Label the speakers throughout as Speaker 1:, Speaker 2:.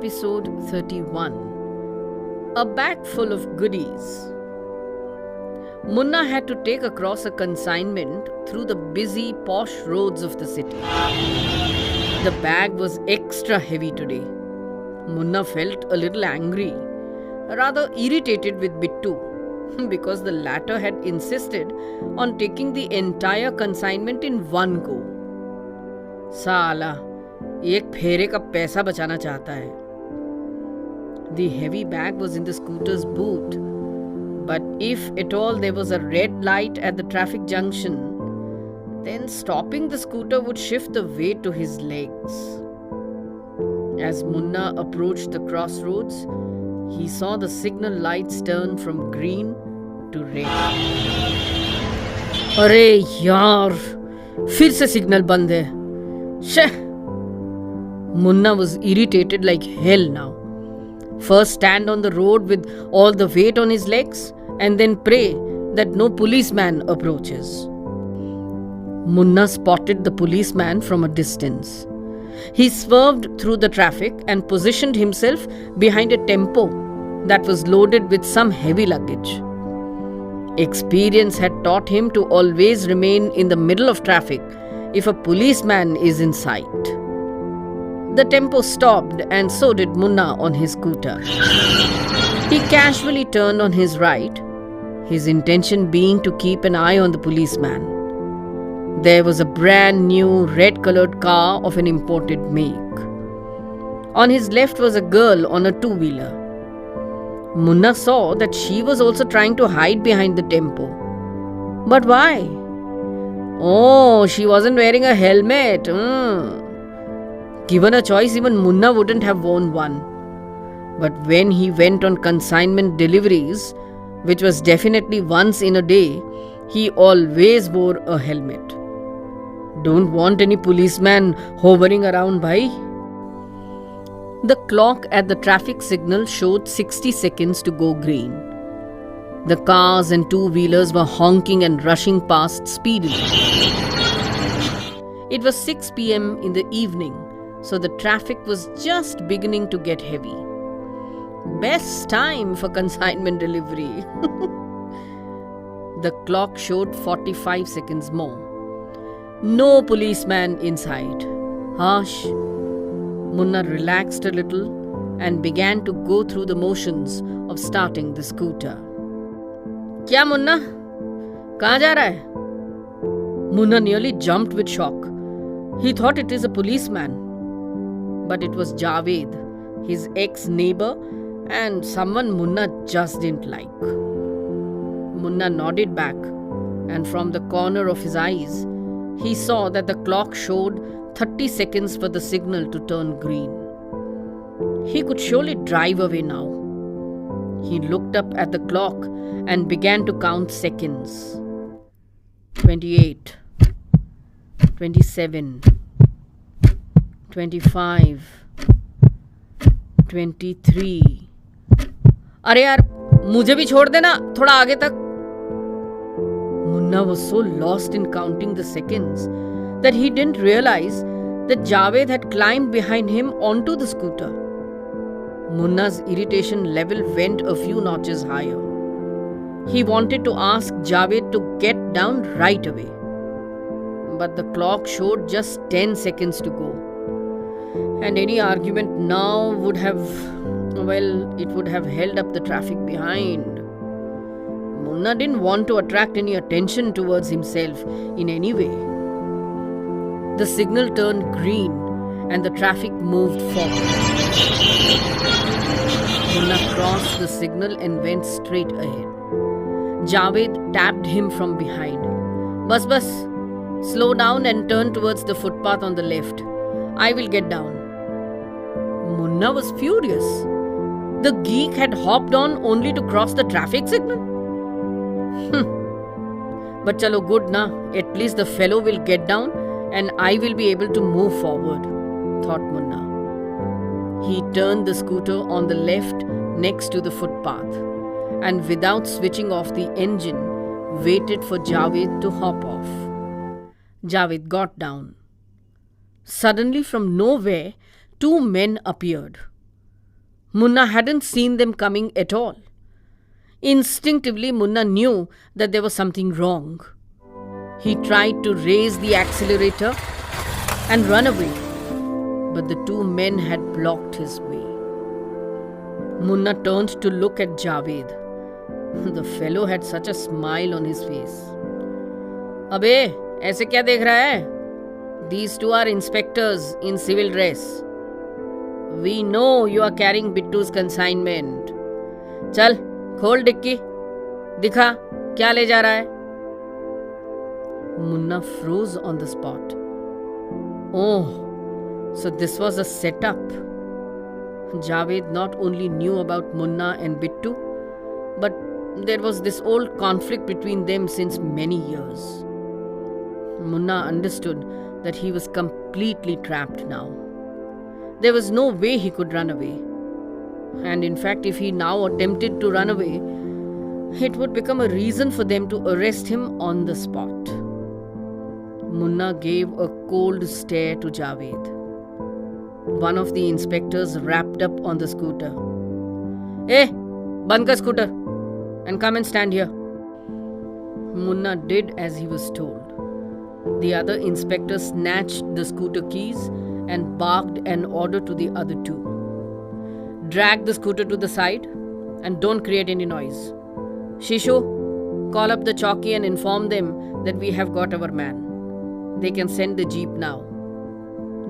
Speaker 1: Episode 31. A bag full of goodies. Munna had to take across a consignment through the busy, posh roads of the city. The bag was extra heavy today. Munna felt a little angry, rather irritated with Bittu, because the latter had insisted on taking the entire consignment in one go. साला एक फेरे का पैसा बचाना चाहता है. The heavy bag was in the scooter's boot, but if at all there was a red light at the traffic junction, then stopping the scooter would shift the weight to his legs. As Munna approached the crossroads, he saw the signal lights turn from green to red. अरे यार, फिर से signal बंद है. Sheh! Munna was irritated like hell now. First stand on the road with all the weight on his legs and then pray that no policeman approaches. Munna spotted the policeman from a distance. He swerved through the traffic and positioned himself behind a tempo that was loaded with some heavy luggage. Experience had taught him to always remain in the middle of traffic if a policeman is in sight. The tempo stopped and so did Munna on his scooter. He casually turned on his right, his intention being to keep an eye on the policeman. There was a brand new red-colored car of an imported make. On his left was a girl on a two-wheeler. Munna saw that she was also trying to hide behind the tempo. But why? Oh, she wasn't wearing a helmet. Given a choice, even Munna wouldn't have worn one. But when he went on consignment deliveries, which was definitely once in a day, he always wore a helmet. Don't want any policeman hovering around, bhai. The clock at the traffic signal showed 60 seconds to go green. The cars and two-wheelers were honking and rushing past speedily. It was 6 p.m. in the evening, so the traffic was just beginning to get heavy. Best time for consignment delivery. The clock showed 45 seconds more. No policeman inside. Hush. Munna relaxed a little and began to go through the motions of starting the scooter. क्या मुन्ना? कहाँ जा रहा है? Munna nearly jumped with shock. He thought it is a policeman. But it was Javed, his ex-neighbor, and someone Munna just didn't like. Munna nodded back, and from the corner of his eyes, he saw that the clock showed 30 seconds for the signal to turn green. He could surely drive away now. He looked up at the clock and began to count seconds. 28, 27, 25, 23. अरे यार, मुझे भी छोड़ देना थोड़ा आगे तक. Munna was so lost in counting the seconds that he didn't realize that Javed had climbed behind him onto the scooter. Munna's irritation level went a few notches higher. He wanted to ask Javed to get down right away. But the clock showed just 10 seconds to go. And any argument now would have held up the traffic behind. Munna didn't want to attract any attention towards himself in any way. The signal turned green and the traffic moved forward. Munna crossed the signal and went straight ahead. Javed tapped him from behind. Bas, slow down and turn towards the footpath on the left. I will get down. Munna was furious. The geek had hopped on only to cross the traffic signal. But chalo good na, at least the fellow will get down and I will be able to move forward, thought Munna. He turned the scooter on the left next to the footpath and without switching off the engine, waited for Javed to hop off. Javed got down. Suddenly from nowhere, two men appeared. Munna hadn't seen them coming at all. Instinctively, Munna knew that there was something wrong. He tried to raise the accelerator and run away, but the two men had blocked his way. Munna turned to look at Javed. The fellow had such a smile on his face. "Abe, ऐसे क्या देख रहा है? These two are inspectors in civil dress. We know you are carrying Bittu's consignment. चल, खोल dicky. दिखा, क्या ले जा रहा है?" Munna froze on the spot. Oh, so this was a setup. Javed not only knew about Munna and Bittu, but there was this old conflict between them since many years. Munna understood that he was completely trapped now. There was no way he could run away. And in fact, if he now attempted to run away, it would become a reason for them to arrest him on the spot. Munna gave a cold stare to Javed. One of the inspectors wrapped up on the scooter. "Hey, band kar scooter and come and stand here." Munna did as he was told. The other inspector snatched the scooter keys and barked an order to the other two. "Drag the scooter to the side and don't create any noise. Shishu, call up the chowki and inform them that we have got our man. They can send the jeep now.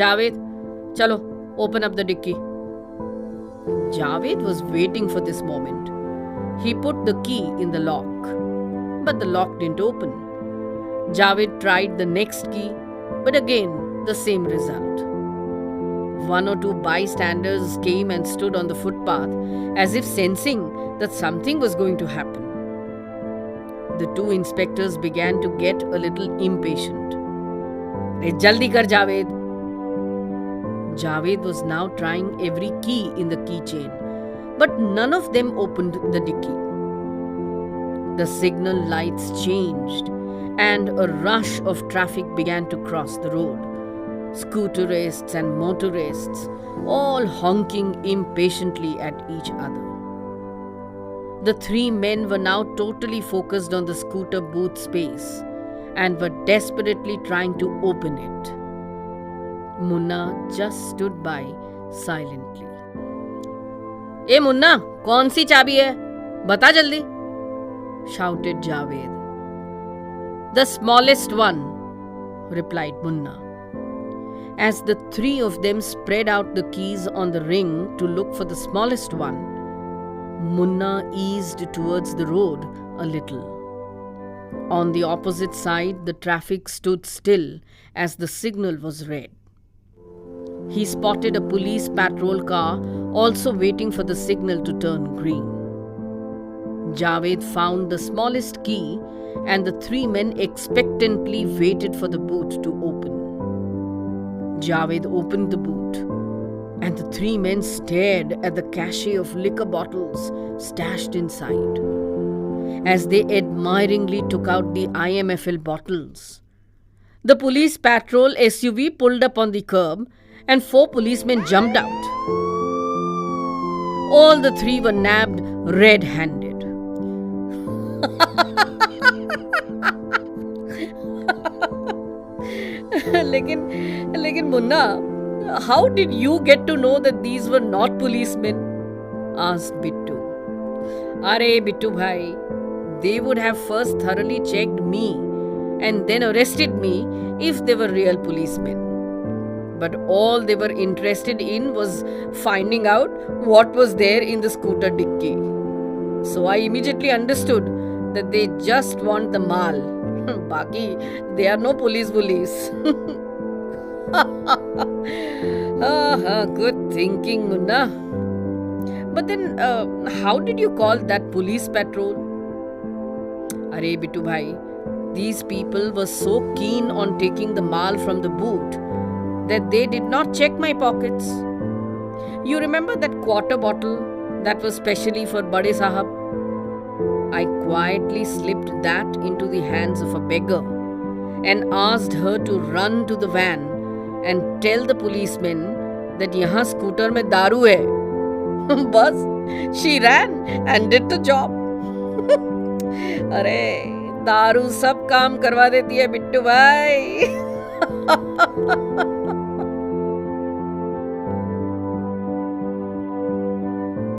Speaker 1: Javed, chalo, open up the dicky." Javed was waiting for this moment. He put the key in the lock, but the lock didn't open. Javed tried the next key, but again the same result. One or two bystanders came and stood on the footpath as if sensing that something was going to happen. The two inspectors began to get a little impatient. "Hey, jaldi kar, Javed." Javed was now trying every key in the keychain, but none of them opened the dicky. The signal lights changed and a rush of traffic began to cross the road. Scooterists and motorists, all honking impatiently at each other. The three men were now totally focused on the scooter booth space and were desperately trying to open it. Munna just stood by silently. "ए मुन्ना, कौन सी चाबी है? बता जल्दी," shouted Javed. "The smallest one," replied Munna. As the three of them spread out the keys on the ring to look for the smallest one, Munna eased towards the road a little. On the opposite side, the traffic stood still as the signal was red. He spotted a police patrol car also waiting for the signal to turn green. Javed found the smallest key and the three men expectantly waited for the boot to open. Javed opened the boot and the three men stared at the cachet of liquor bottles stashed inside. As they admiringly took out the IMFL bottles, the police patrol SUV pulled up on the curb and 4 policemen jumped out. All the three were nabbed red-handed. लेकिन Munna, how did you get to know that these were not policemen? Asked Bittu. "Are Bittu bhai, they would have first thoroughly checked me and then arrested me if they were real policemen. But all they were interested in was finding out what was there in the scooter dicky. So I immediately understood that they just want the mal. Baki, they are no police bullies." Good thinking, Munna. But then, how did you call that police patrol? "Are Bittu bhai, these people were so keen on taking the mal from the boot that they did not check my pockets. You remember that quarter bottle that was specially for Bade Sahab? I quietly slipped that into the hands of a beggar and asked her to run to the van and tell the policemen that yahan scooter mein daru hai." बस she rain and did the job. अरे दारू सब काम करवा देती है बिट्टू भाई।